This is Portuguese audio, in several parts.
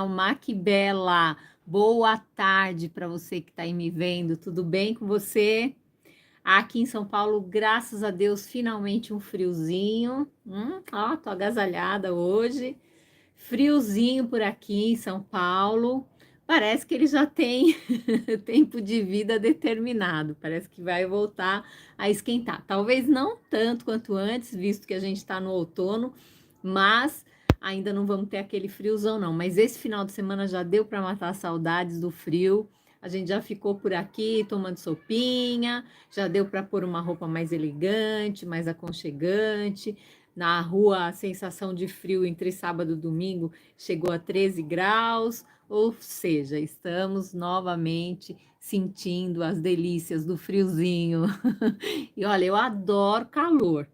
Mac Bela, boa tarde para você que está aí me vendo, tudo bem com você? Aqui em São Paulo, graças a Deus, finalmente um friozinho, ó, tô agasalhada hoje, friozinho por aqui em São Paulo, parece que ele já tem tempo de vida determinado, parece que vai voltar a esquentar, talvez não tanto quanto antes, visto que a gente está no outono, mas ainda não vamos ter aquele friozão, não. Mas esse final de semana já deu para matar as saudades do frio. A gente já ficou por aqui tomando sopinha, já deu para pôr uma roupa mais elegante, mais aconchegante. Na rua, a sensação de frio entre sábado e domingo chegou a 13 graus, ou seja, estamos novamente sentindo as delícias do friozinho. E olha, eu adoro calor,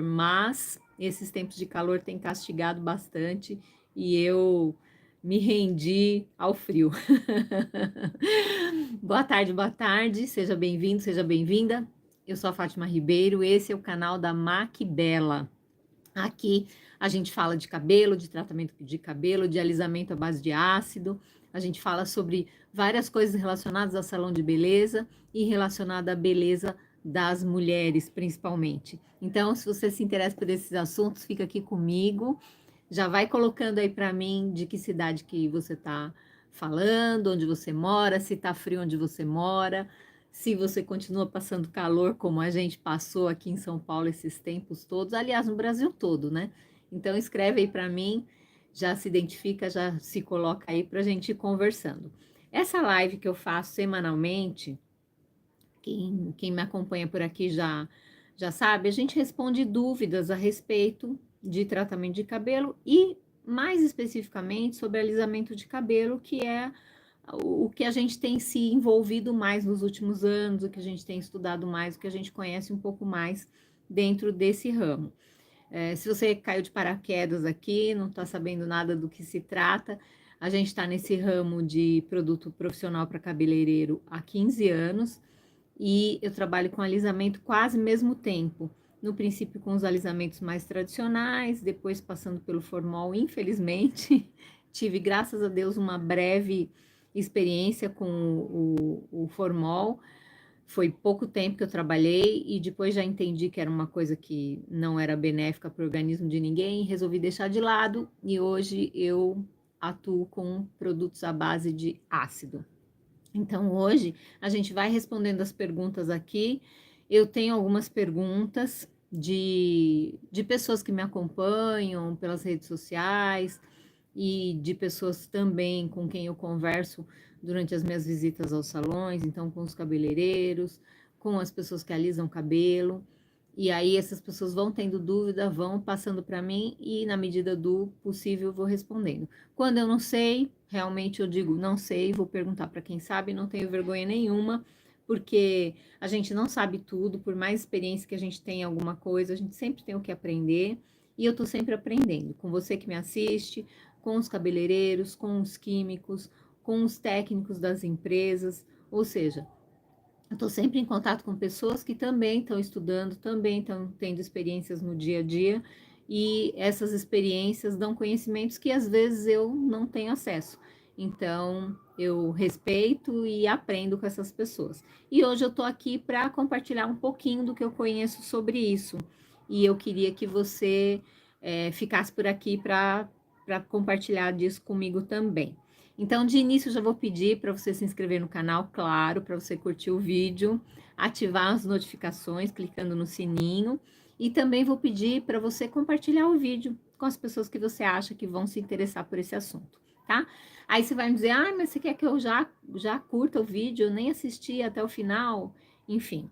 mas esses tempos de calor têm castigado bastante e eu me rendi ao frio. Boa tarde, seja bem-vindo, seja bem-vinda. Eu sou a Fátima Ribeiro, esse é o canal da Mac Bela. Aqui a gente fala de cabelo, de tratamento de cabelo, de alisamento à base de ácido. A gente fala sobre várias coisas relacionadas ao salão de beleza e relacionada à beleza das mulheres, principalmente. Então, se você se interessa por esses assuntos, fica aqui comigo. Já vai colocando aí para mim de que cidade que você está falando, onde você mora, se está frio onde você mora, se você continua passando calor como a gente passou aqui em São Paulo esses tempos todos, aliás, no Brasil todo, né? Então escreve aí para mim, já se identifica, já se coloca aí para a gente ir conversando. Essa live que eu faço semanalmente, quem me acompanha por aqui já sabe, a gente responde dúvidas a respeito de tratamento de cabelo e mais especificamente sobre alisamento de cabelo, que é o que a gente tem se envolvido mais nos últimos anos, o que a gente tem estudado mais, o que a gente conhece um pouco mais dentro desse ramo. Se você caiu de paraquedas aqui, não está sabendo nada do que se trata, a gente está nesse ramo de produto profissional para cabeleireiro há 15 anos e eu trabalho com alisamento quase mesmo tempo. No princípio com os alisamentos mais tradicionais, depois passando pelo formol, infelizmente. Tive, graças a Deus, uma breve experiência com o formol. Foi pouco tempo que eu trabalhei e depois já entendi que era uma coisa que não era benéfica para o organismo de ninguém, resolvi deixar de lado e hoje eu atuo com produtos à base de ácido. Então, hoje a gente vai respondendo as perguntas aqui. Eu tenho algumas perguntas de pessoas que me acompanham pelas redes sociais e de pessoas também com quem eu converso durante as minhas visitas aos salões, então com os cabeleireiros, com as pessoas que alisam cabelo. E aí essas pessoas vão tendo dúvida, vão passando para mim e na medida do possível eu vou respondendo. Quando eu não sei, realmente eu digo não sei, vou perguntar para quem sabe, não tenho vergonha nenhuma, porque a gente não sabe tudo, por mais experiência que a gente tenha em alguma coisa, a gente sempre tem o que aprender e eu tô sempre aprendendo. Com você que me assiste, com os cabeleireiros, com os químicos, com os técnicos das empresas, ou seja, eu estou sempre em contato com pessoas que também estão estudando, também estão tendo experiências no dia a dia, e essas experiências dão conhecimentos que às vezes eu não tenho acesso. Então, eu respeito e aprendo com essas pessoas. E hoje eu estou aqui para compartilhar um pouquinho do que eu conheço sobre isso. E eu queria que você ficasse por aqui para compartilhar disso comigo também. Então, de início, eu já vou pedir para você se inscrever no canal, claro, para você curtir o vídeo, ativar as notificações, clicando no sininho. E também vou pedir para você compartilhar o vídeo com as pessoas que você acha que vão se interessar por esse assunto, tá? Aí você vai me dizer, ah, mas você quer que eu já curta o vídeo, eu nem assisti até o final? Enfim,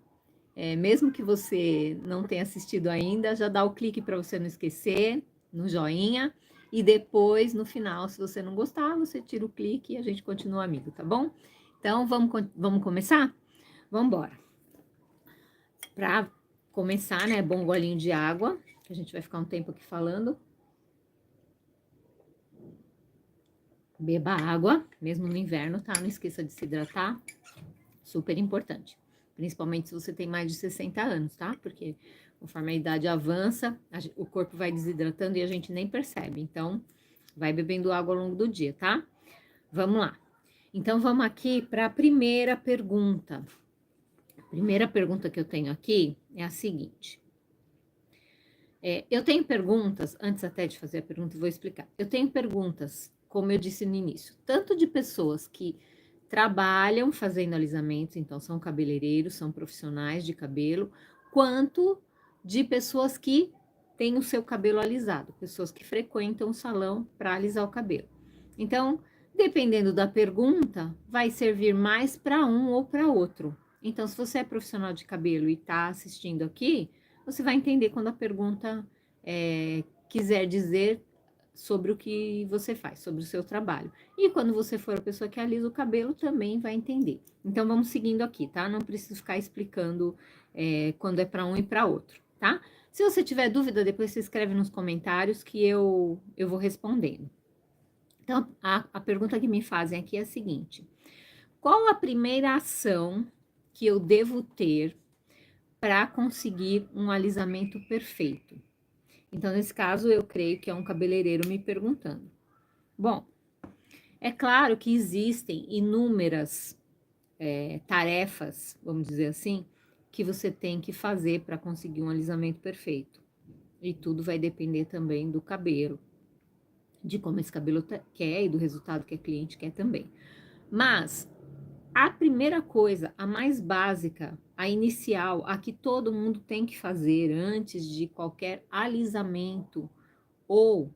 mesmo que você não tenha assistido ainda, já dá o clique para você não esquecer, no joinha, e depois, no final, se você não gostar, você tira o clique e a gente continua amigo, tá bom? Então, vamos começar? Vamos embora. Para começar, né, bom golinho de água, que a gente vai ficar um tempo aqui falando. Beba água, mesmo no inverno, tá? Não esqueça de se hidratar, super importante. Principalmente se você tem mais de 60 anos, tá? Porque conforme a idade avança, o corpo vai desidratando e a gente nem percebe. Então, Vai bebendo água ao longo do dia, tá? Vamos lá. Então, vamos aqui para a primeira pergunta. A primeira pergunta que eu tenho aqui é a seguinte. Eu tenho perguntas, antes até de fazer a pergunta, eu vou explicar. Eu tenho perguntas, como eu disse no início, tanto de pessoas que trabalham fazendo alisamentos, então são cabeleireiros, são profissionais de cabelo, quanto de pessoas que têm o seu cabelo alisado, pessoas que frequentam o salão para alisar o cabelo. Então, dependendo da pergunta, vai servir mais para um ou para outro. Então, se você é profissional de cabelo e está assistindo aqui, você vai entender quando a pergunta quiser dizer sobre o que você faz, sobre o seu trabalho. E quando você for a pessoa que alisa o cabelo, também vai entender. Então, vamos seguindo aqui, tá? Não preciso ficar explicando quando é para um e para outro, tá? Se você tiver dúvida, depois você escreve nos comentários que eu vou respondendo. Então, a pergunta que me fazem aqui é a seguinte: qual a primeira ação que eu devo ter para conseguir um alisamento perfeito? Então, nesse caso, eu creio que é um cabeleireiro me perguntando. Bom, é claro que existem inúmeras tarefas, vamos dizer assim, que você tem que fazer para conseguir um alisamento perfeito. E tudo vai depender também do cabelo, de como esse cabelo quer e do resultado que a cliente quer também. Mas a primeira coisa, a mais básica, a inicial, a que todo mundo tem que fazer antes de qualquer alisamento ou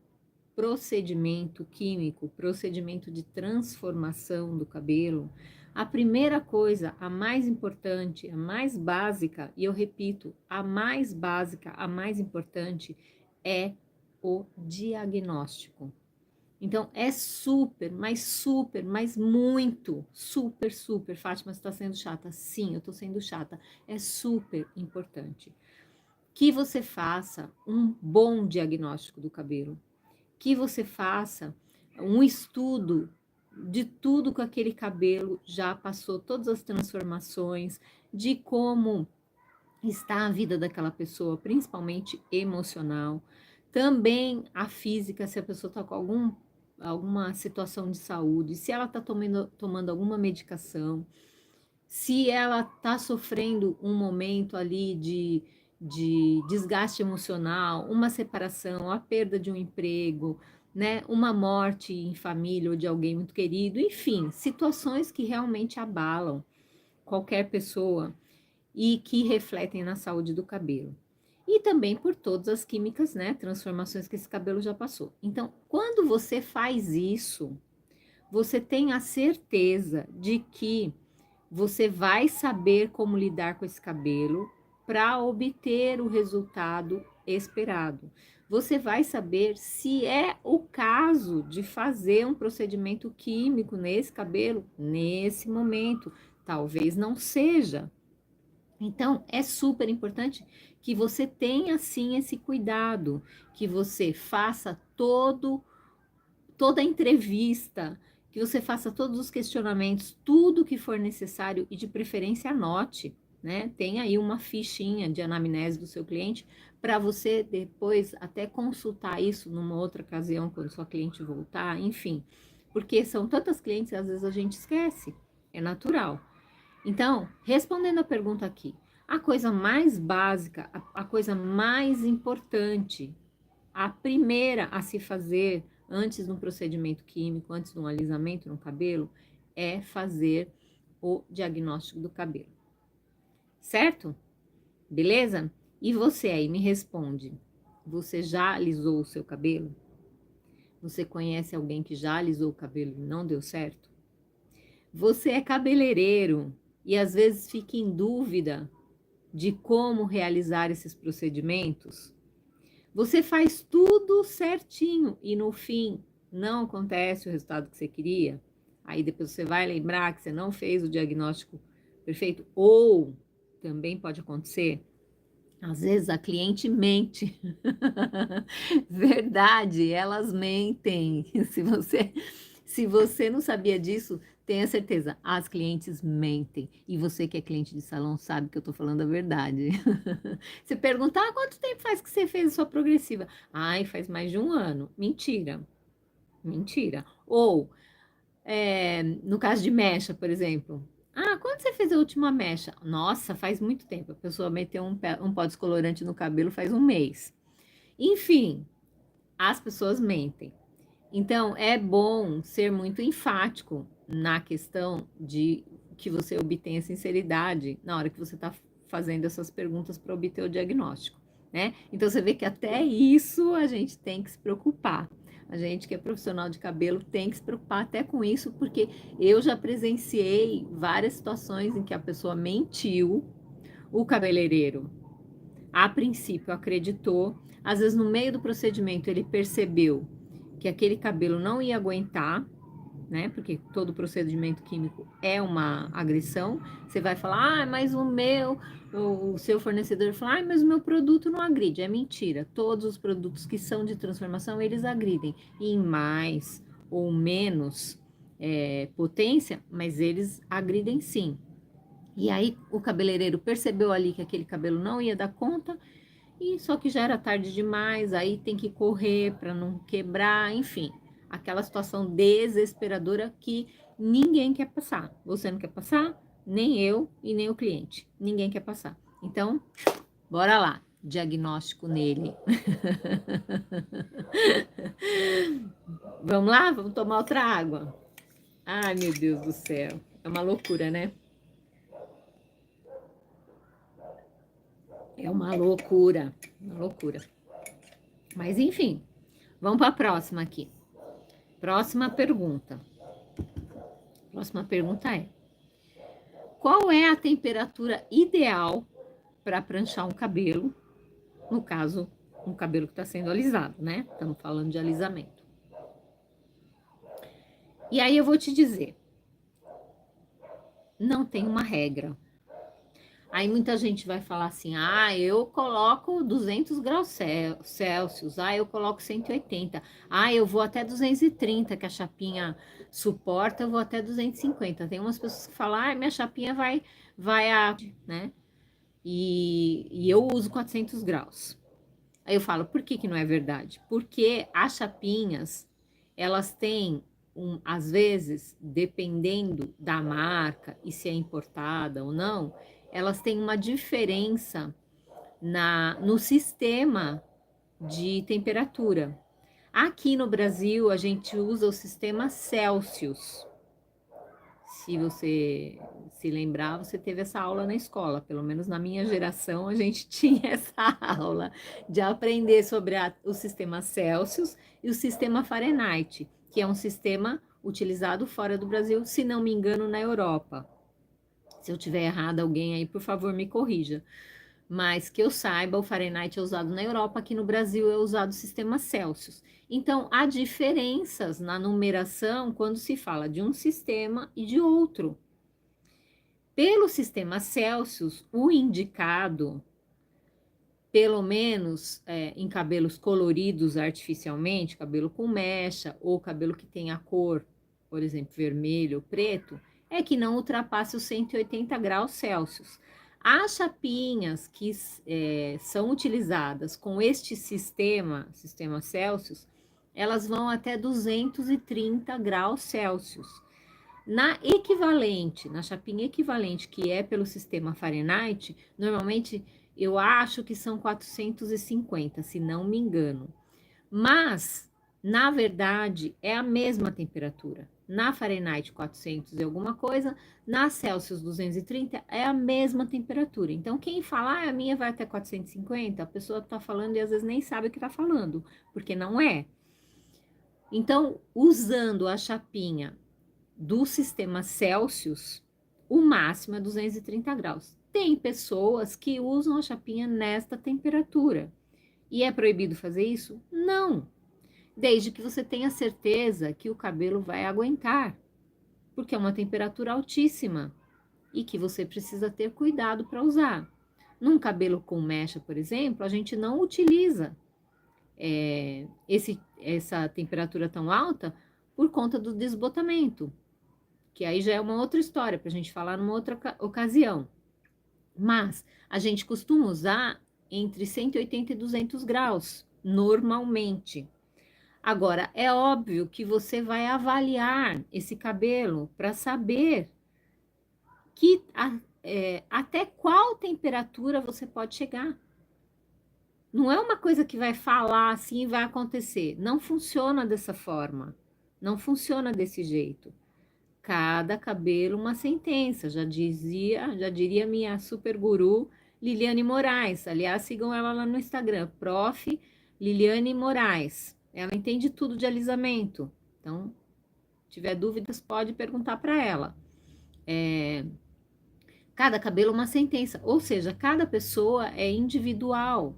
procedimento químico, procedimento de transformação do cabelo, a primeira coisa, a mais importante, a mais básica, e eu repito, a mais básica, a mais importante é o diagnóstico. Então, é super, mas muito, super, Fátima, você está sendo chata? Sim, eu estou sendo chata. É super importante que você faça um bom diagnóstico do cabelo, que você faça um estudo de tudo que aquele cabelo já passou, todas as transformações, de como está a vida daquela pessoa, principalmente emocional, também a física, se a pessoa está com alguma situação de saúde, se ela está tomando alguma medicação, se ela está sofrendo um momento ali de desgaste emocional, uma separação, a perda de um emprego, né, uma morte em família ou de alguém muito querido, enfim, situações que realmente abalam qualquer pessoa e que refletem na saúde do cabelo. E também por todas as químicas, né, transformações que esse cabelo já passou. Então, quando você faz isso, você tem a certeza de que você vai saber como lidar com esse cabelo para obter o resultado esperado. Você vai saber se é o caso de fazer um procedimento químico nesse cabelo nesse momento. Talvez não seja. Então, é super importante que você tenha, sim, esse cuidado, que você faça toda a entrevista, que você faça todos os questionamentos, tudo que for necessário e de preferência anote, né? Tem aí uma fichinha de anamnese do seu cliente para você depois até consultar isso numa outra ocasião quando sua cliente voltar, enfim, porque são tantas clientes e às vezes a gente esquece, é natural. Então, respondendo a pergunta aqui, a coisa mais básica, a coisa mais importante, a primeira a se fazer antes de um procedimento químico, antes de um alisamento no cabelo, é fazer o diagnóstico do cabelo. Certo? Beleza? E você aí, me responde. Você já alisou o seu cabelo? Você conhece alguém que já alisou o cabelo e não deu certo? Você é cabeleireiro e às vezes fica em dúvida de como realizar esses procedimentos? Você faz tudo certinho e no fim não acontece o resultado que você queria? Aí depois você vai lembrar que você não fez o diagnóstico perfeito? Ou também pode acontecer, às vezes a cliente mente. Verdade, elas mentem. Se você não sabia disso, tenha certeza, as clientes mentem. E você que é cliente de salão sabe que eu tô falando a verdade. Você pergunta, quanto tempo faz que você fez a sua progressiva? Ai, faz mais de um ano. Mentira. Mentira. Ou, no caso de mecha, por exemplo. Ah, quando você fez a última mecha? Nossa, faz muito tempo. A pessoa meteu um pó descolorante no cabelo faz um mês. Enfim, as pessoas mentem. Então, é bom ser muito enfático na questão de que você obtenha sinceridade na hora que você está fazendo essas perguntas para obter o diagnóstico, né? Então, você vê que até isso a gente tem que se preocupar. A gente que é profissional de cabelo tem que se preocupar até com isso, porque eu já presenciei várias situações em que a pessoa mentiu, o cabeleireiro, a princípio, acreditou, às vezes no meio do procedimento ele percebeu que aquele cabelo não ia aguentar, né? Porque todo procedimento químico é uma agressão. Você vai falar, ah, mas o seu fornecedor fala, ah, mas o meu produto não agride. É mentira. Todos os produtos que são de transformação, eles agridem em mais ou menos potência, mas eles agridem sim. E aí o cabeleireiro percebeu ali que aquele cabelo não ia dar conta, e só que já era tarde demais, aí tem que correr para não quebrar, enfim, aquela situação desesperadora que ninguém quer passar. Você não quer passar, nem eu e nem o cliente. Ninguém quer passar. Então, bora lá, diagnóstico nele. Vamos lá? Vamos tomar outra água. Ai, meu Deus do céu. É uma loucura, né? É uma loucura, uma loucura. Mas enfim, vamos para a próxima aqui. Próxima pergunta. Próxima pergunta é: qual é a temperatura ideal para pranchar um cabelo? No caso, um cabelo que está sendo alisado, né? Estamos falando de alisamento. E aí eu vou te dizer, não tem uma regra. Aí muita gente vai falar assim, ah, eu coloco 200 graus Celsius, ah, eu coloco 180, ah, eu vou até 230, que a chapinha suporta, eu vou até 250. Tem umas pessoas que falam, ah, minha chapinha vai a, né? E eu uso 400 graus. Aí eu falo, por que que não é verdade? Porque as chapinhas, elas têm, às vezes, dependendo da marca e se é importada ou não, elas têm uma diferença no sistema de temperatura. Aqui no Brasil, a gente usa o sistema Celsius. Se você se lembrar, você teve essa aula na escola. Pelo menos na minha geração, a gente tinha essa aula de aprender sobre o sistema Celsius e o sistema Fahrenheit, que é um sistema utilizado fora do Brasil, se não me engano, na Europa. Se eu tiver errado, alguém aí, por favor, me corrija. Mas que eu saiba, o Fahrenheit é usado na Europa, aqui no Brasil é usado o sistema Celsius. Então, há diferenças na numeração quando se fala de um sistema e de outro. Pelo sistema Celsius, o indicado, pelo menos em cabelos coloridos artificialmente, cabelo com mecha ou cabelo que tem a cor, por exemplo, vermelho ou preto, é que não ultrapasse os 180 graus Celsius. As chapinhas que são utilizadas com este sistema Celsius, elas vão até 230 graus Celsius. Na equivalente, na chapinha equivalente, que é pelo sistema Fahrenheit, normalmente eu acho que são 450, se não me engano. Mas, na verdade, é a mesma temperatura. Na Fahrenheit 400 e alguma coisa, na Celsius 230 é a mesma temperatura. Então, quem fala, ah, a minha vai até 450, a pessoa está falando e às vezes nem sabe o que está falando, porque não é. Então, usando a chapinha do sistema Celsius, o máximo é 230 graus. Tem pessoas que usam a chapinha nesta temperatura. E é proibido fazer isso? Não. Desde que você tenha certeza que o cabelo vai aguentar, porque é uma temperatura altíssima e que você precisa ter cuidado para usar. Num cabelo com mecha, por exemplo, a gente não utiliza essa temperatura tão alta por conta do desbotamento, que aí já é uma outra história para a gente falar numa outra ocasião. Mas a gente costuma usar entre 180 e 200 graus, normalmente. Agora, é óbvio que você vai avaliar esse cabelo para saber até qual temperatura você pode chegar. Não é uma coisa que vai falar assim e vai acontecer. Não funciona dessa forma. Não funciona desse jeito. Cada cabelo uma sentença, já diria minha super guru Liliane Moraes. Aliás, sigam ela lá no Instagram, Prof. Liliane Moraes. Ela entende tudo de alisamento. Então, se tiver dúvidas, pode perguntar para ela. Cada cabelo uma sentença, ou seja, cada pessoa é individual.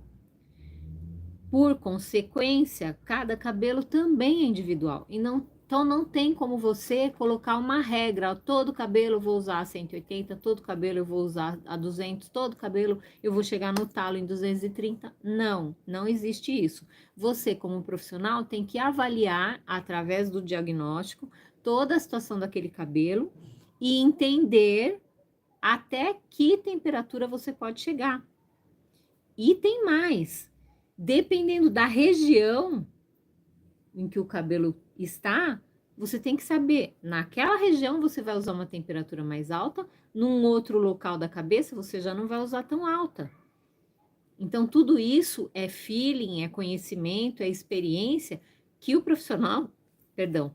Por consequência, cada cabelo também é individual. Então não tem como você colocar uma regra. Todo cabelo eu vou usar a 180, todo cabelo eu vou usar a 200, todo cabelo eu vou chegar no talo em 230. Não, não existe isso. Você, como profissional, tem que avaliar, através do diagnóstico, toda a situação daquele cabelo e entender até que temperatura você pode chegar. E tem mais. Dependendo da região em que o cabelo está, você tem que saber, naquela região você vai usar uma temperatura mais alta, num outro local da cabeça você já não vai usar tão alta. Então, tudo isso é feeling, é conhecimento, é experiência que o profissional,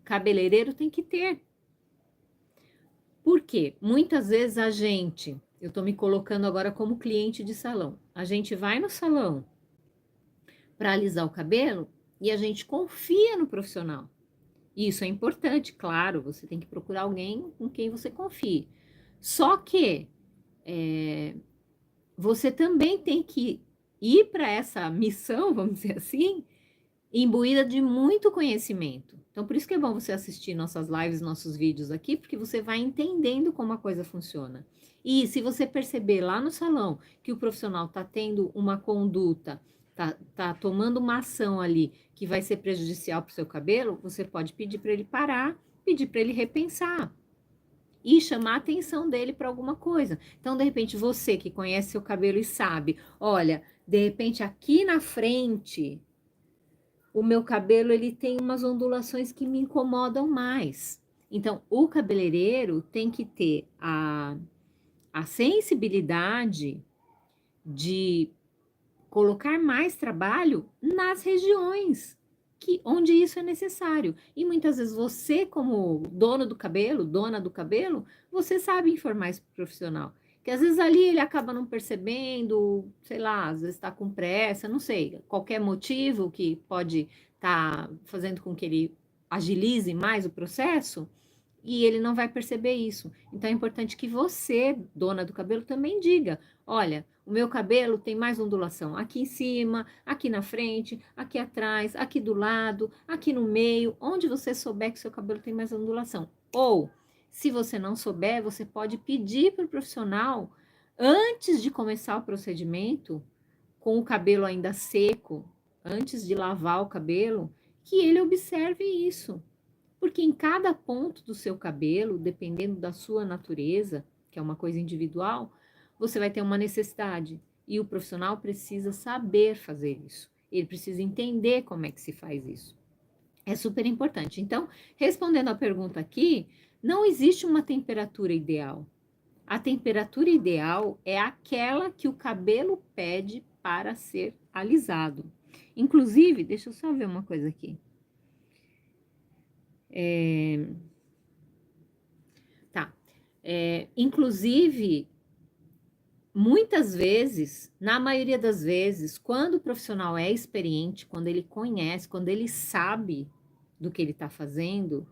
cabeleireiro tem que ter. Por quê? Muitas vezes eu tô me colocando agora como cliente de salão, a gente vai no salão para alisar o cabelo e a gente confia no profissional. Isso é importante, claro, você tem que procurar alguém com quem você confie. Só que você também tem que ir para essa missão, vamos dizer assim, imbuída de muito conhecimento. Então, por isso que é bom você assistir nossas lives, nossos vídeos aqui, porque você vai entendendo como a coisa funciona. E se você perceber lá no salão que o profissional está tendo uma conduta, tá tomando uma ação ali que vai ser prejudicial para o seu cabelo, você pode pedir para ele parar, pedir para ele repensar e chamar a atenção dele para alguma coisa. Então, de repente, você que conhece seu cabelo e sabe, olha, de repente aqui na frente o meu cabelo ele tem umas ondulações que me incomodam mais. Então, o cabeleireiro tem que ter a sensibilidade de colocar mais trabalho nas regiões onde isso é necessário. E muitas vezes você, como dono do cabelo, dona do cabelo, você sabe informar esse profissional. Que às vezes ali ele acaba não percebendo, sei lá, às vezes está com pressa, não sei, qualquer motivo que pode estar fazendo com que ele agilize mais o processo, e ele não vai perceber isso. Então é importante que você, dona do cabelo, também diga: olha, o meu cabelo tem mais ondulação aqui em cima, aqui na frente, aqui atrás, aqui do lado, aqui no meio, onde você souber que seu cabelo tem mais ondulação. Ou, se você não souber, você pode pedir para o profissional, antes de começar o procedimento, com o cabelo ainda seco, antes de lavar o cabelo, que ele observe isso. Porque em cada ponto do seu cabelo, dependendo da sua natureza, que é uma coisa individual, você vai ter uma necessidade. E o profissional precisa saber fazer isso. Ele precisa entender como é que se faz isso. É super importante. Então, respondendo a pergunta aqui, não existe uma temperatura ideal. A temperatura ideal é aquela que o cabelo pede para ser alisado. Inclusive, deixa eu só ver uma coisa aqui. Inclusive, muitas vezes, na maioria das vezes, quando o profissional é experiente, quando ele conhece, quando ele sabe do que ele está fazendo,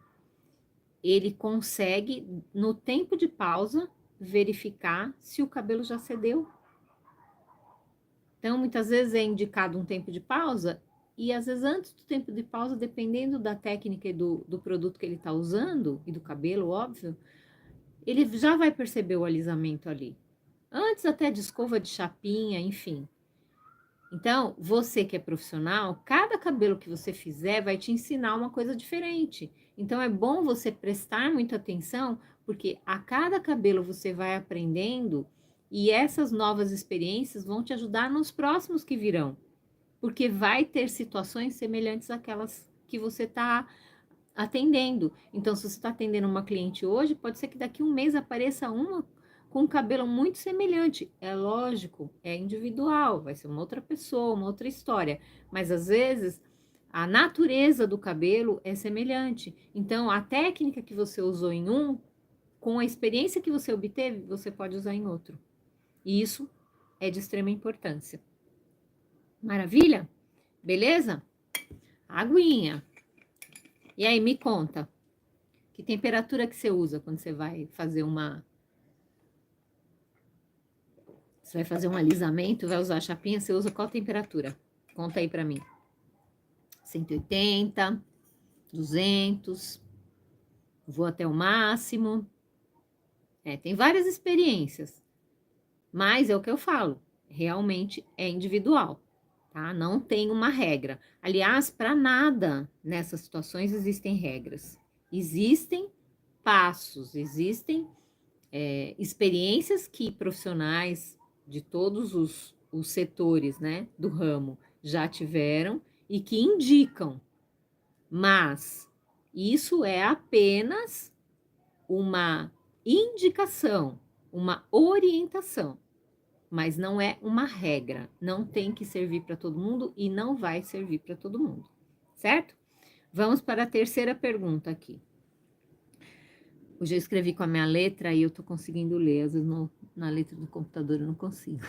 ele consegue, no tempo de pausa, verificar se o cabelo já cedeu. Então, muitas vezes é indicado um tempo de pausa, e às vezes antes do tempo de pausa, dependendo da técnica e do produto que ele está usando, e do cabelo, óbvio, ele já vai perceber o alisamento ali. Antes até de escova de chapinha, enfim. Então, você que é profissional, cada cabelo que você fizer vai te ensinar uma coisa diferente. Então, é bom você prestar muita atenção, porque a cada cabelo você vai aprendendo e essas novas experiências vão te ajudar nos próximos que virão. Porque vai ter situações semelhantes àquelas que você está atendendo. Então, se você está atendendo uma cliente hoje, pode ser que daqui a um mês apareça uma com um cabelo muito semelhante. É lógico, é individual, vai ser uma outra pessoa, uma outra história. Mas às vezes a natureza do cabelo é semelhante. Então, a técnica que você usou em um, com a experiência que você obteve, você pode usar em outro. E isso é de extrema importância. Maravilha? Beleza? Aguinha. E aí, me conta. Que temperatura que você usa quando você vai fazer uma... Você vai fazer um alisamento, vai usar a chapinha, você usa qual temperatura? Conta aí pra mim. 180, 200, vou até o máximo. Tem várias experiências, mas é o que eu falo, realmente é individual, tá? Não tem uma regra. Aliás, para nada nessas situações existem regras. Existem passos, existem experiências que profissionais de todos os setores, né, do ramo já tiveram e que indicam, mas isso é apenas uma indicação, uma orientação, mas não é uma regra. Não tem que servir para todo mundo e não vai servir para todo mundo, certo? Vamos para a terceira pergunta aqui. Hoje eu escrevi com a minha letra e eu tô conseguindo ler, às vezes na letra do computador eu não consigo.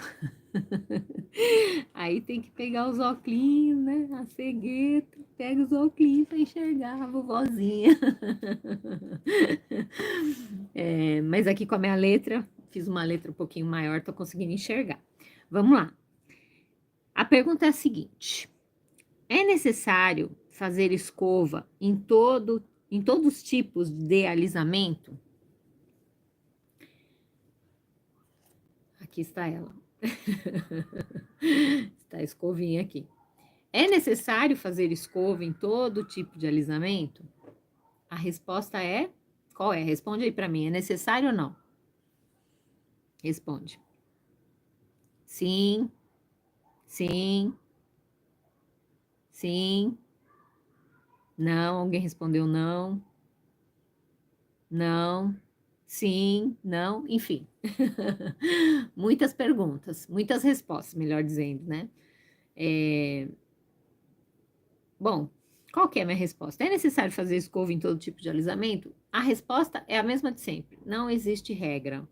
Aí tem que pegar os óculos, né? A cegueta, pega os óculos para enxergar a vovozinha. Mas aqui com a minha letra, fiz uma letra um pouquinho maior, tô conseguindo enxergar. Vamos lá. A pergunta é a seguinte: é necessário fazer escova em todos os tipos de alisamento? Aqui está ela. Está a escovinha aqui. É necessário fazer escova em todo tipo de alisamento? A resposta é... Qual é? Responde aí para mim. É necessário ou não? Responde. Sim, sim, sim. Não, alguém respondeu não. Não, sim, não, enfim. Muitas perguntas, muitas respostas, melhor dizendo, né? Bom, qual que é a minha resposta? É necessário fazer escova em todo tipo de alisamento? A resposta é a mesma de sempre. Não existe regra.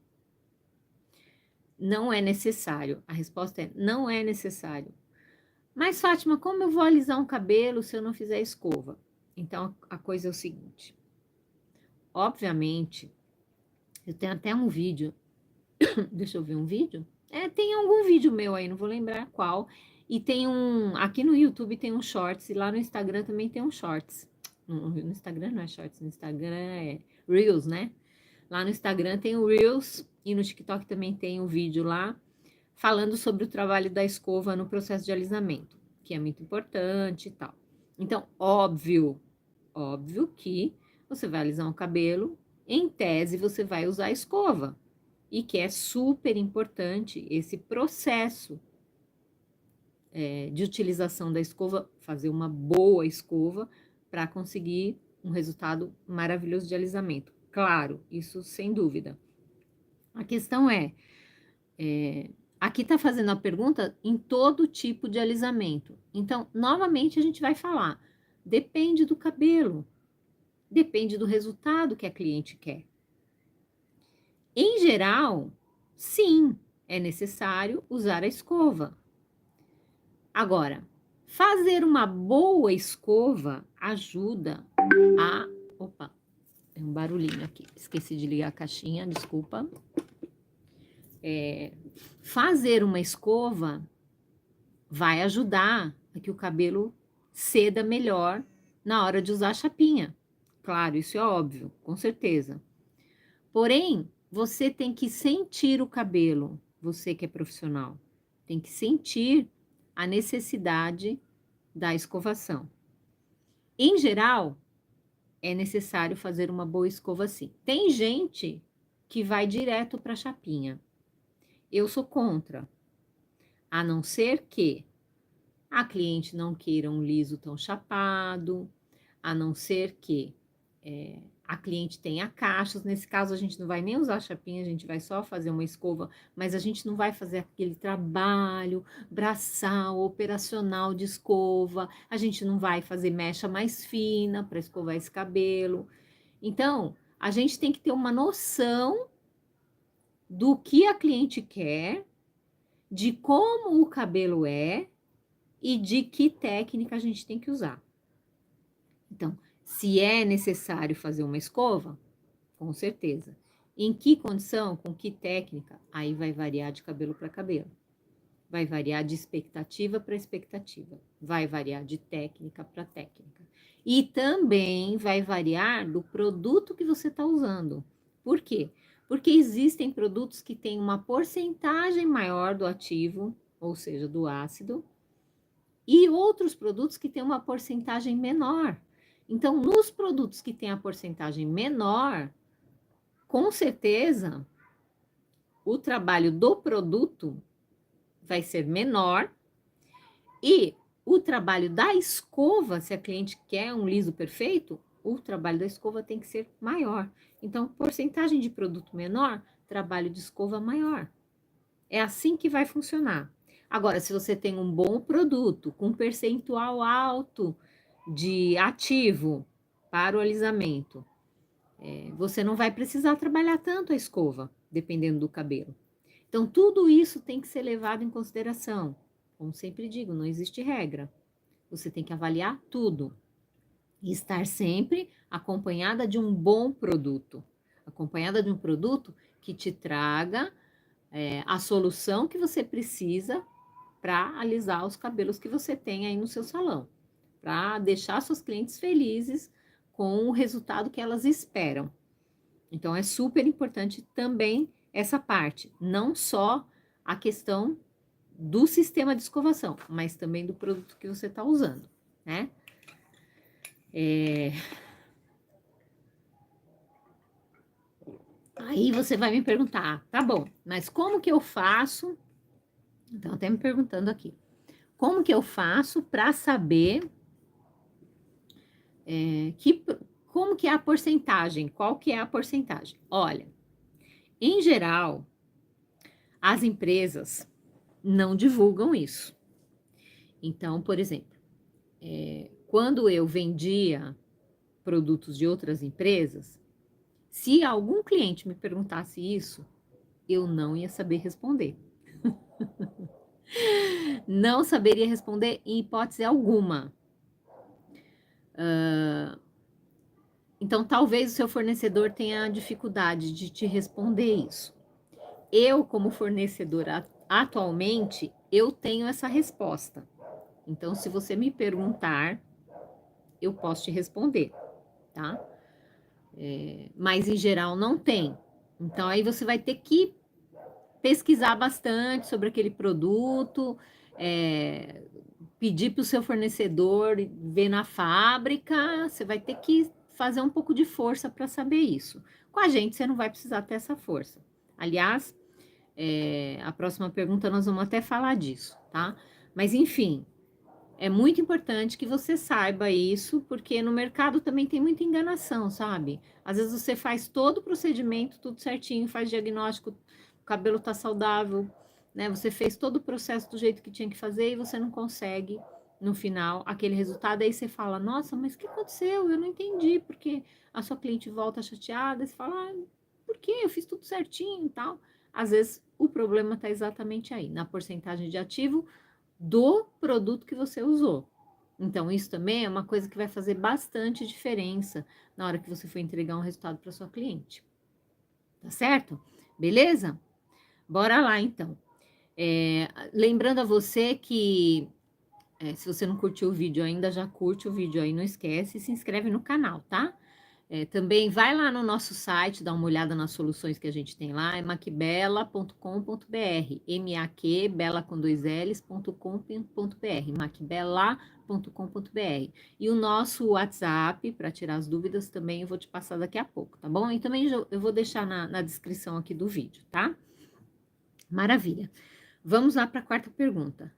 Não é necessário. A resposta é não é necessário. Mas, Fátima, como eu vou alisar um cabelo se eu não fizer escova? Então, a coisa é o seguinte. Obviamente, eu tenho até um vídeo. Deixa eu ver um vídeo. Tem algum vídeo meu aí, não vou lembrar qual. E tem aqui no YouTube tem um shorts, e lá no Instagram também tem um shorts. No Instagram não é shorts, no Instagram é Reels, né? Lá no Instagram tem o Reels e no TikTok também tem um vídeo lá falando sobre o trabalho da escova no processo de alisamento, que é muito importante e tal. Então, óbvio que você vai alisar um cabelo, em tese você vai usar a escova, e que é super importante esse processo de utilização da escova, fazer uma boa escova para conseguir um resultado maravilhoso de alisamento. Claro, isso sem dúvida. A questão aqui está fazendo a pergunta em todo tipo de alisamento. Então, novamente a gente vai falar, depende do cabelo, depende do resultado que a cliente quer. Em geral, sim, é necessário usar a escova. Agora, fazer uma boa escova ajuda a... Opa, tem um barulhinho aqui. Esqueci de ligar a caixinha, desculpa. Fazer uma escova vai ajudar a que o cabelo ceda melhor na hora de usar a chapinha. Claro, isso é óbvio, com certeza. Porém, você tem que sentir o cabelo, você que é profissional, tem que sentir a necessidade da escovação. Em geral, é necessário fazer uma boa escova sim. Tem gente que vai direto para a chapinha. Eu sou contra, a não ser que a cliente não queira um liso tão chapado, a não ser que a cliente tenha cachos. Nesse caso, a gente não vai nem usar chapinha, a gente vai só fazer uma escova, mas a gente não vai fazer aquele trabalho braçal, operacional de escova, a gente não vai fazer mecha mais fina para escovar esse cabelo. Então, a gente tem que ter uma noção do que a cliente quer, de como o cabelo é e de que técnica a gente tem que usar. Então, se é necessário fazer uma escova, com certeza. Em que condição, com que técnica, aí vai variar de cabelo para cabelo. Vai variar de expectativa para expectativa. Vai variar de técnica para técnica. E também vai variar do produto que você está usando. Por quê? Porque existem produtos que têm uma porcentagem maior do ativo, ou seja, do ácido, e outros produtos que têm uma porcentagem menor. Então, nos produtos que têm a porcentagem menor, com certeza, o trabalho do produto vai ser menor e o trabalho da escova, se a cliente quer um liso perfeito, o trabalho da escova tem que ser maior. Então, porcentagem de produto menor, trabalho de escova maior. É assim que vai funcionar. Agora, se você tem um bom produto com percentual alto de ativo para o alisamento, você não vai precisar trabalhar tanto a escova, dependendo do cabelo. Então, tudo isso tem que ser levado em consideração. Como sempre digo, não existe regra. Você tem que avaliar tudo e estar sempre acompanhada de um bom produto. Acompanhada de um produto que te traga a solução que você precisa para alisar os cabelos que você tem aí no seu salão, para deixar suas clientes felizes com o resultado que elas esperam. Então, é super importante também essa parte, não só a questão do sistema de escovação, mas também do produto que você está usando, né? Aí você vai me perguntar, tá bom, mas como que eu faço? Então, até me perguntando aqui, como que eu faço para saber como que é a porcentagem? Qual que é a porcentagem? Olha, em geral, as empresas não divulgam isso. Então, por exemplo, quando eu vendia produtos de outras empresas, se algum cliente me perguntasse isso, eu não ia saber responder. Não saberia responder em hipótese alguma. Então, talvez o seu fornecedor tenha dificuldade de te responder isso. Eu, como fornecedora, atualmente, eu tenho essa resposta. Então, se você me perguntar, eu posso te responder, tá? Mas, em geral, não tem. Então, aí você vai ter que pesquisar bastante sobre aquele produto, pedir para o seu fornecedor ver na fábrica, você vai ter que fazer um pouco de força para saber isso. Com a gente, você não vai precisar ter essa força. Aliás, a próxima pergunta nós vamos até falar disso, tá? Mas, enfim, é muito importante que você saiba isso, porque no mercado também tem muita enganação, sabe? Às vezes você faz todo o procedimento, tudo certinho, faz diagnóstico, o cabelo tá saudável, né? Você fez todo o processo do jeito que tinha que fazer e você não consegue, no final, aquele resultado. Aí você fala, nossa, mas o que aconteceu? Eu não entendi, porque a sua cliente volta chateada, e você fala, por quê? Eu fiz tudo certinho e tal. Às vezes o problema tá exatamente aí, na porcentagem de ativo do produto que você usou. Então, isso também é uma coisa que vai fazer bastante diferença na hora que você for entregar um resultado para sua cliente. Tá certo? Beleza? Bora lá, então. Lembrando a você que, se você não curtiu o vídeo ainda, já curte o vídeo aí, não esquece e se inscreve no canal, tá? Também vai lá no nosso site, dá uma olhada nas soluções que a gente tem lá, é macbela.com.br, M-A-Q, bela com dois L's.com.br, macbela.com.br. E o nosso WhatsApp, para tirar as dúvidas, também eu vou te passar daqui a pouco, tá bom? E também eu vou deixar na descrição aqui do vídeo, tá? Maravilha. Vamos lá para a quarta pergunta.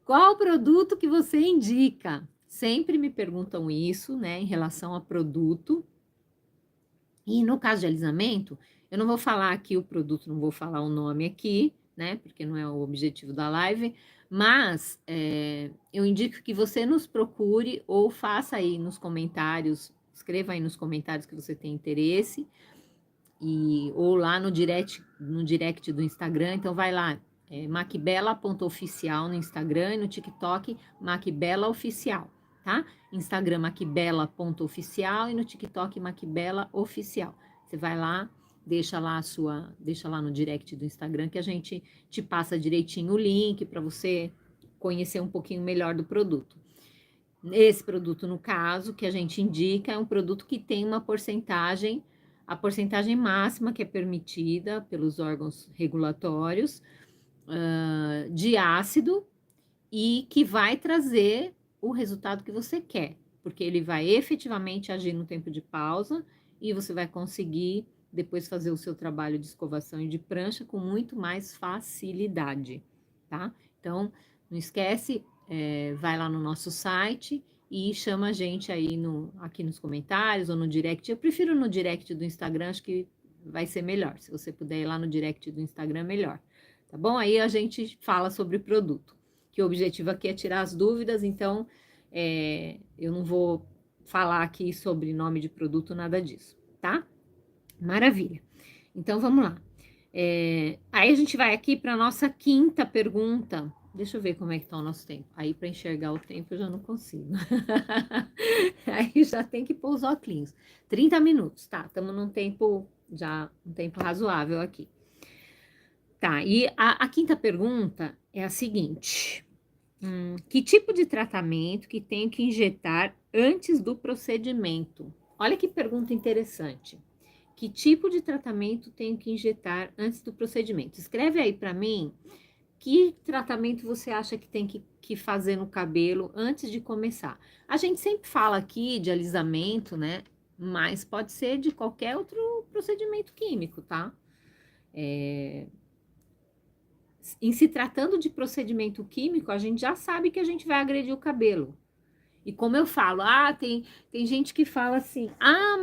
Qual produto que você indica? sempre me perguntam isso, né, em relação a produto. E no caso de alisamento, eu não vou falar aqui o produto, não vou falar o nome aqui, né, porque não é o objetivo da live, mas eu indico que você nos procure ou faça aí nos comentários, escreva aí nos comentários que você tem interesse, ou lá no direct do Instagram, então vai lá, macbela.oficial no Instagram e no TikTok, macbelaoficial, tá? Instagram macbela.oficial e no TikTok macbelaoficial. Você vai lá, deixa lá no direct do Instagram que a gente te passa direitinho o link para você conhecer um pouquinho melhor do produto. Esse produto, no caso, que a gente indica, é um produto que tem uma porcentagem, a porcentagem máxima que é permitida pelos órgãos regulatórios, de ácido, e que vai trazer o resultado que você quer, porque ele vai efetivamente agir no tempo de pausa e você vai conseguir depois fazer o seu trabalho de escovação e de prancha com muito mais facilidade, tá? Então, não esquece, vai lá no nosso site e chama a gente aí aqui nos comentários ou no direct. Eu prefiro no direct do Instagram, acho que vai ser melhor. Se você puder ir lá no direct do Instagram, melhor. Tá bom? Aí a gente fala sobre o produto, que o objetivo aqui é tirar as dúvidas, então eu não vou falar aqui sobre nome de produto, nada disso, tá? Maravilha. Então vamos lá. Aí a gente vai aqui para a nossa quinta pergunta. Deixa eu ver como é que tá o nosso tempo. Aí para enxergar o tempo eu já não consigo. Aí já tem que pôr os óculos. 30 minutos, tá? Estamos num tempo um tempo razoável aqui. Tá, e a quinta pergunta é a seguinte: que tipo de tratamento que tenho que injetar antes do procedimento? Olha que pergunta interessante. Que tipo de tratamento tenho que injetar antes do procedimento? Escreve aí para mim que tratamento você acha que tem que fazer no cabelo antes de começar. A gente sempre fala aqui de alisamento, né? Mas pode ser de qualquer outro procedimento químico, tá? Em se tratando de procedimento químico, a gente já sabe que a gente vai agredir o cabelo. E como eu falo, tem gente que fala assim,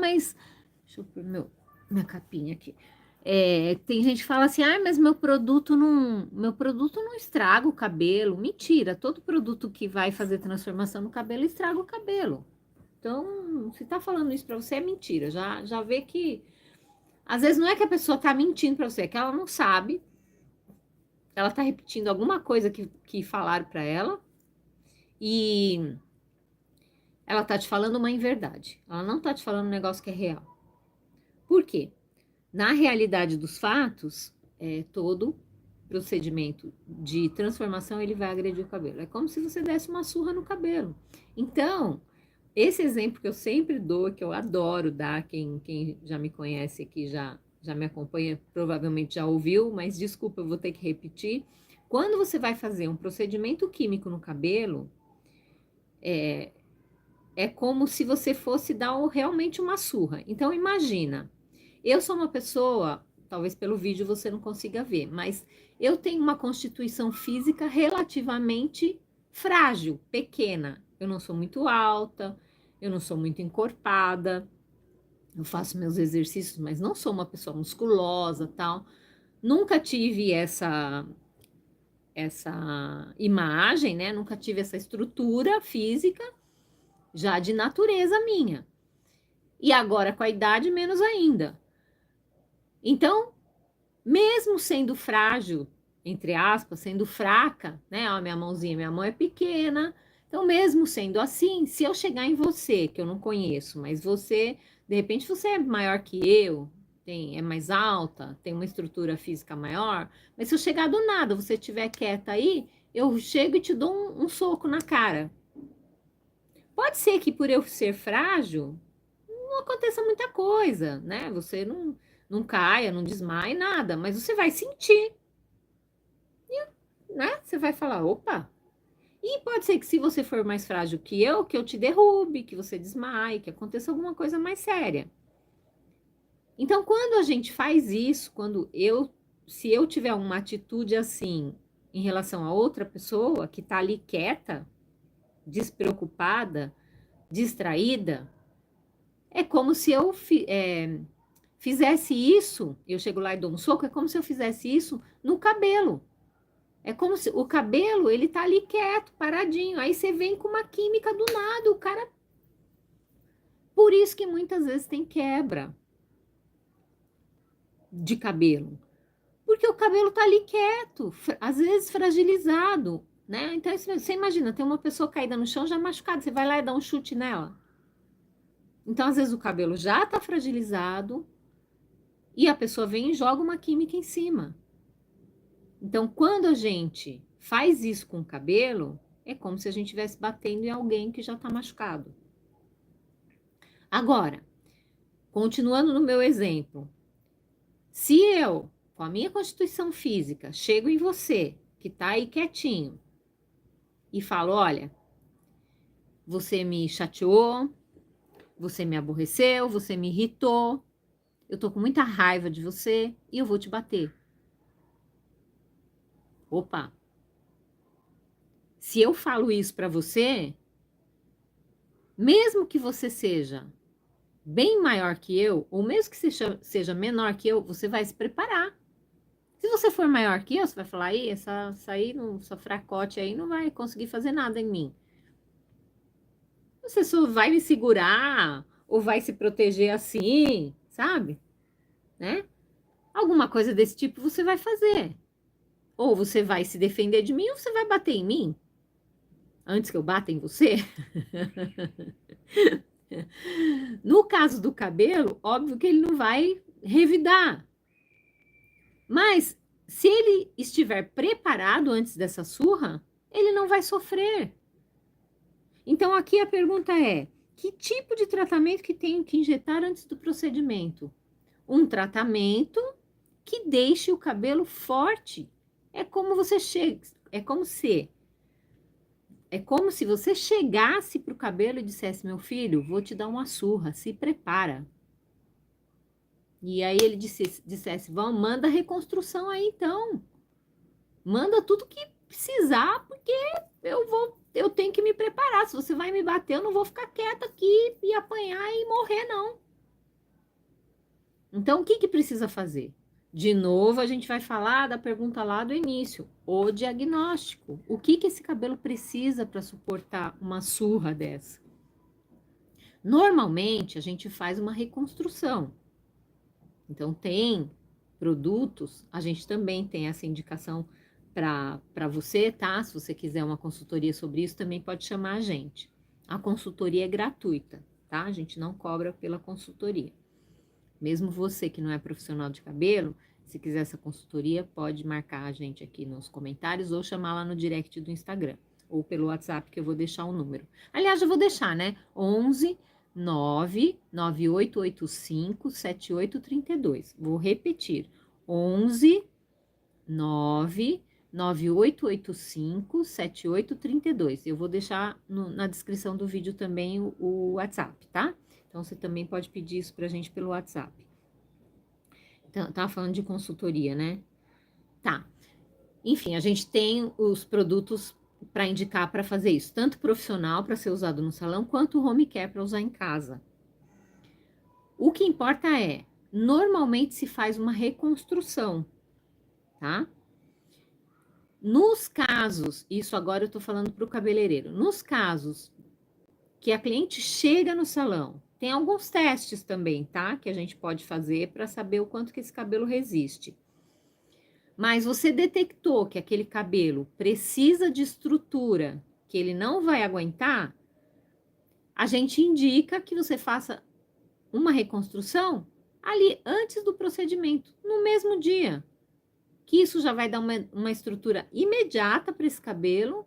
mas... Deixa eu pôr minha capinha aqui. Tem gente que fala assim, mas meu produto não estraga o cabelo. Mentira, todo produto que vai fazer transformação no cabelo estraga o cabelo. Então, se tá falando isso pra você, é mentira. Já vê que... Às vezes não é que a pessoa tá mentindo pra você, é que ela não sabe. Ela tá repetindo alguma coisa que falaram pra ela. E ela tá te falando uma inverdade. Ela não tá te falando um negócio que é real. Por quê? Na realidade dos fatos, todo procedimento de transformação ele vai agredir o cabelo. É como se você desse uma surra no cabelo. Então, esse exemplo que eu sempre dou, que eu adoro dar, quem já me conhece aqui já me acompanha, provavelmente já ouviu, mas desculpa, eu vou ter que repetir. Quando você vai fazer um procedimento químico no cabelo, é como se você fosse dar realmente uma surra. Então, imagina, eu sou uma pessoa, talvez pelo vídeo você não consiga ver, mas eu tenho uma constituição física relativamente frágil, pequena. Eu não sou muito alta, eu não sou muito encorpada, eu faço meus exercícios, mas não sou uma pessoa musculosa, tal. Nunca tive essa imagem, né? Nunca tive essa estrutura física já de natureza minha. E agora com a idade menos ainda. Então, mesmo sendo frágil, entre aspas, sendo fraca, né? Ó, minha mão é pequena. Então, mesmo sendo assim, se eu chegar em você, que eu não conheço, mas você, de repente, você é maior que eu, é mais alta, tem uma estrutura física maior, mas se eu chegar do nada, você estiver quieta aí, eu chego e te dou um soco na cara. Pode ser que por eu ser frágil, não aconteça muita coisa, né? Você não caia, não desmaie, nada, mas você vai sentir, né? Você vai falar, opa. E pode ser que se você for mais frágil que eu te derrube, que você desmaie, que aconteça alguma coisa mais séria. Então, quando a gente faz isso, se eu tiver uma atitude assim em relação a outra pessoa que tá ali quieta, despreocupada, distraída, é como se eu fizesse isso, eu chego lá e dou um soco, é como se eu fizesse isso no cabelo. É como se o cabelo, ele tá ali quieto, paradinho. Aí você vem com uma química do nada, o cara. Por isso que muitas vezes tem quebra de cabelo. Porque o cabelo tá ali quieto, às vezes fragilizado, né? Então você imagina, tem uma pessoa caída no chão já machucada, você vai lá e dá um chute nela. Então, às vezes o cabelo já tá fragilizado e a pessoa vem e joga uma química em cima. Então, quando a gente faz isso com o cabelo, é como se a gente estivesse batendo em alguém que já está machucado. Agora, continuando no meu exemplo, se eu, com a minha constituição física, chego em você, que está aí quietinho, e falo: olha, você me chateou, você me aborreceu, você me irritou, eu tô com muita raiva de você e eu vou te bater. Opa! Se eu falo isso para você, mesmo que você seja bem maior que eu, ou mesmo que seja menor que eu, você vai se preparar. Se você for maior que eu, você vai falar: aí, essa fracote aí não vai conseguir fazer nada em mim. Você só vai me segurar, ou vai se proteger assim, sabe? Né? Alguma coisa desse tipo você vai fazer. Ou você vai se defender de mim, ou você vai bater em mim, antes que eu bata em você. No caso do cabelo, óbvio que ele não vai revidar. Mas se ele estiver preparado antes dessa surra, ele não vai sofrer. Então aqui a pergunta é: que tipo de tratamento que tenho que injetar antes do procedimento? Um tratamento que deixe o cabelo forte. É como você chega, é como se você chegasse para o cabelo e dissesse: meu filho, vou te dar uma surra, se prepara. E aí ele dissesse: vamos, manda reconstrução aí então. Manda tudo que precisar, porque eu tenho que me preparar. Se você vai me bater, eu não vou ficar quieta aqui e apanhar e morrer, não. Então, o que que precisa fazer? De novo, a gente vai falar da pergunta lá do início, o diagnóstico. O que que esse cabelo precisa para suportar uma surra dessa? Normalmente, a gente faz uma reconstrução. Então, tem produtos, a gente também tem essa indicação para você, tá? Se você quiser uma consultoria sobre isso, também pode chamar a gente. A consultoria é gratuita, tá? A gente não cobra pela consultoria. Mesmo você que não é profissional de cabelo, se quiser essa consultoria, pode marcar a gente aqui nos comentários ou chamar lá no direct do Instagram ou pelo WhatsApp que eu vou deixar o número. Aliás, eu vou deixar, né? 11 99885 7832. Vou repetir. 11 99885 7832. Eu vou deixar na descrição do vídeo também o WhatsApp, tá? Então, você também pode pedir isso pra gente pelo WhatsApp. Então, tava falando de consultoria, né? Tá. Enfim, a gente tem os produtos para indicar para fazer isso, tanto profissional para ser usado no salão, quanto home care para usar em casa. O que importa é, normalmente se faz uma reconstrução, tá? Nos casos, isso agora eu tô falando para o cabeleireiro, nos casos que a cliente chega no salão, tem alguns testes também, tá? Que a gente pode fazer para saber o quanto que esse cabelo resiste. Mas você detectou que aquele cabelo precisa de estrutura, que ele não vai aguentar, a gente indica que você faça uma reconstrução ali antes do procedimento, no mesmo dia. Que isso já vai dar uma estrutura imediata para esse cabelo,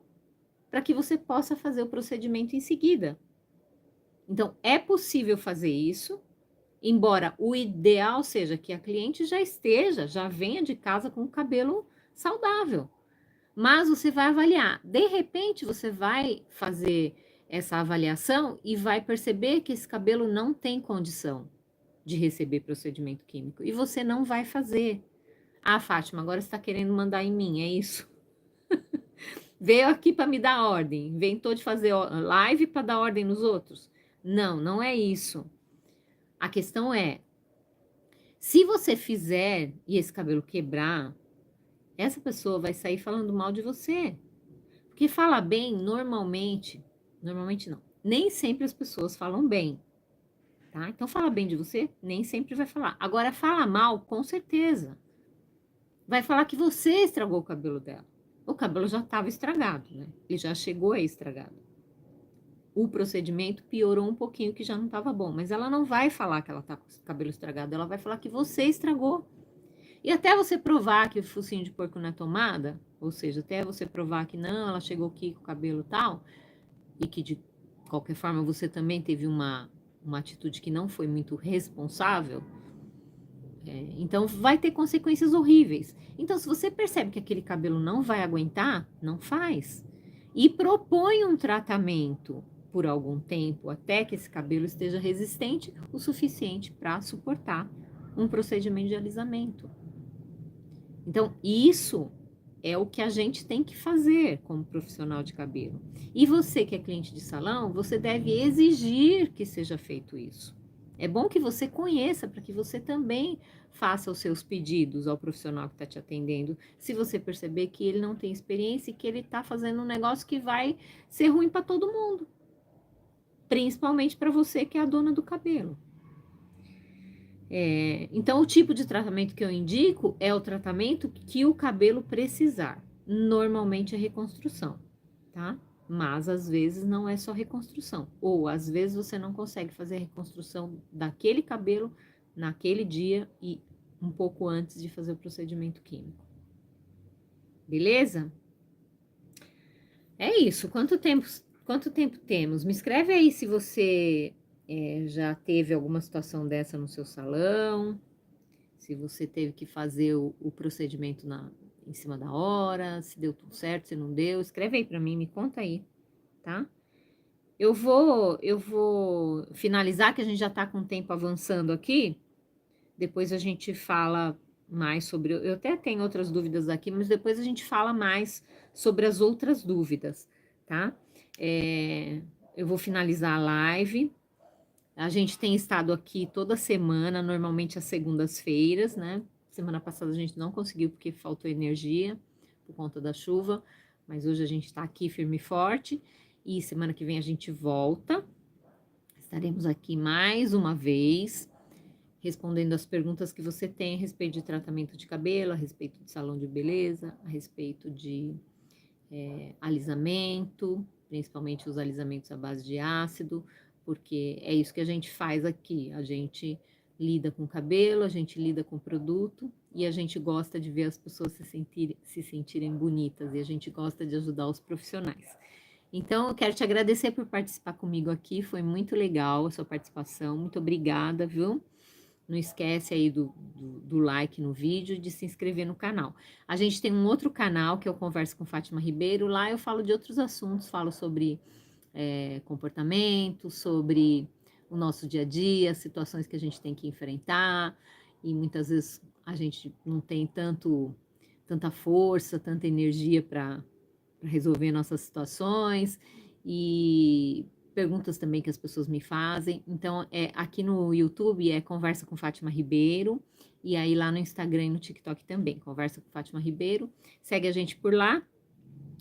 para que você possa fazer o procedimento em seguida. Então, é possível fazer isso, embora o ideal seja que a cliente já venha de casa com o cabelo saudável. Mas você vai avaliar. De repente, você vai fazer essa avaliação e vai perceber que esse cabelo não tem condição de receber procedimento químico. E você não vai fazer. Ah, Fátima, agora você está querendo mandar em mim, é isso? Veio aqui para me dar ordem, inventou de fazer live para dar ordem nos outros. Não, não é isso. A questão é, se você fizer e esse cabelo quebrar, essa pessoa vai sair falando mal de você. Porque fala bem, normalmente não, nem sempre as pessoas falam bem, tá? Então fala bem de você, nem sempre vai falar. Agora fala mal, com certeza. Vai falar que você estragou o cabelo dela. O cabelo já estava estragado, né? Ele já chegou aí estragado. O procedimento piorou um pouquinho, que já não estava bom. Mas ela não vai falar que ela tá com o cabelo estragado, ela vai falar que você estragou. E até você provar que o focinho de porco não é tomada, ou seja, até você provar que não, ela chegou aqui com o cabelo tal, e que de qualquer forma você também teve uma atitude que não foi muito responsável, então vai ter consequências horríveis. Então, se você percebe que aquele cabelo não vai aguentar, não faz. E propõe um tratamento por algum tempo, até que esse cabelo esteja resistente o suficiente para suportar um procedimento de alisamento. Então, isso é o que a gente tem que fazer como profissional de cabelo. E você que é cliente de salão, você deve exigir que seja feito isso. É bom que você conheça para que você também faça os seus pedidos ao profissional que está te atendendo, se você perceber que ele não tem experiência e que ele está fazendo um negócio que vai ser ruim para todo mundo, principalmente para você que é a dona do cabelo. Então, o tipo de tratamento que eu indico é o tratamento que o cabelo precisar. Normalmente é reconstrução, tá? Mas às vezes não é só reconstrução. Ou às vezes você não consegue fazer a reconstrução daquele cabelo naquele dia e um pouco antes de fazer o procedimento químico. Beleza? É isso. Quanto tempo temos? Me escreve aí se você já teve alguma situação dessa no seu salão. Se você teve que fazer o procedimento em cima da hora, se deu tudo certo, se não deu, escreve aí para mim, me conta aí, tá? Eu vou finalizar, que a gente já tá com o tempo avançando aqui, depois a gente fala mais sobre, eu até tenho outras dúvidas aqui, mas depois a gente fala mais sobre as outras dúvidas, tá? Eu vou finalizar a live. A gente tem estado aqui toda semana, normalmente às segundas-feiras, né? Semana passada a gente não conseguiu porque faltou energia por conta da chuva, mas hoje a gente está aqui firme e forte e semana que vem a gente volta. Estaremos aqui mais uma vez, respondendo as perguntas que você tem a respeito de tratamento de cabelo, a respeito de salão de beleza, a respeito de alisamento, principalmente os alisamentos à base de ácido, porque é isso que a gente faz aqui. A gente lida com cabelo, a gente lida com produto e a gente gosta de ver as pessoas se sentirem bonitas e a gente gosta de ajudar os profissionais. Então, eu quero te agradecer por participar comigo aqui, foi muito legal a sua participação, muito obrigada, viu? Não esquece aí do like no vídeo e de se inscrever no canal. A gente tem um outro canal que eu converso com Fátima Ribeiro. Lá eu falo de outros assuntos, falo sobre comportamento, sobre o nosso dia a dia, situações que a gente tem que enfrentar. E muitas vezes a gente não tem tanta força, tanta energia para resolver nossas situações. E perguntas também que as pessoas me fazem. Então, aqui no YouTube é Conversa com Fátima Ribeiro, e aí lá no Instagram e no TikTok também, Conversa com Fátima Ribeiro. Segue a gente por lá.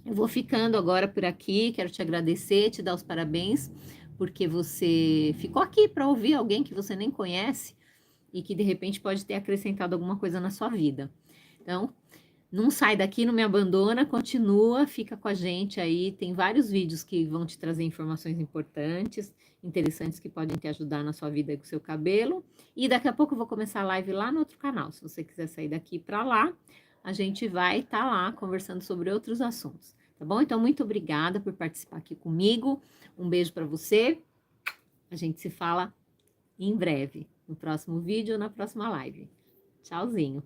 Eu vou ficando agora por aqui, quero te agradecer, te dar os parabéns, porque você ficou aqui para ouvir alguém que você nem conhece e que de repente pode ter acrescentado alguma coisa na sua vida. Então, não sai daqui, não me abandona, continua, fica com a gente aí. Tem vários vídeos que vão te trazer informações importantes, interessantes, que podem te ajudar na sua vida e com o seu cabelo. E daqui a pouco eu vou começar a live lá no outro canal. Se você quiser sair daqui para lá, a gente vai estar lá conversando sobre outros assuntos, tá bom? Então, muito obrigada por participar aqui comigo. Um beijo para você. A gente se fala em breve, no próximo vídeo ou na próxima live. Tchauzinho.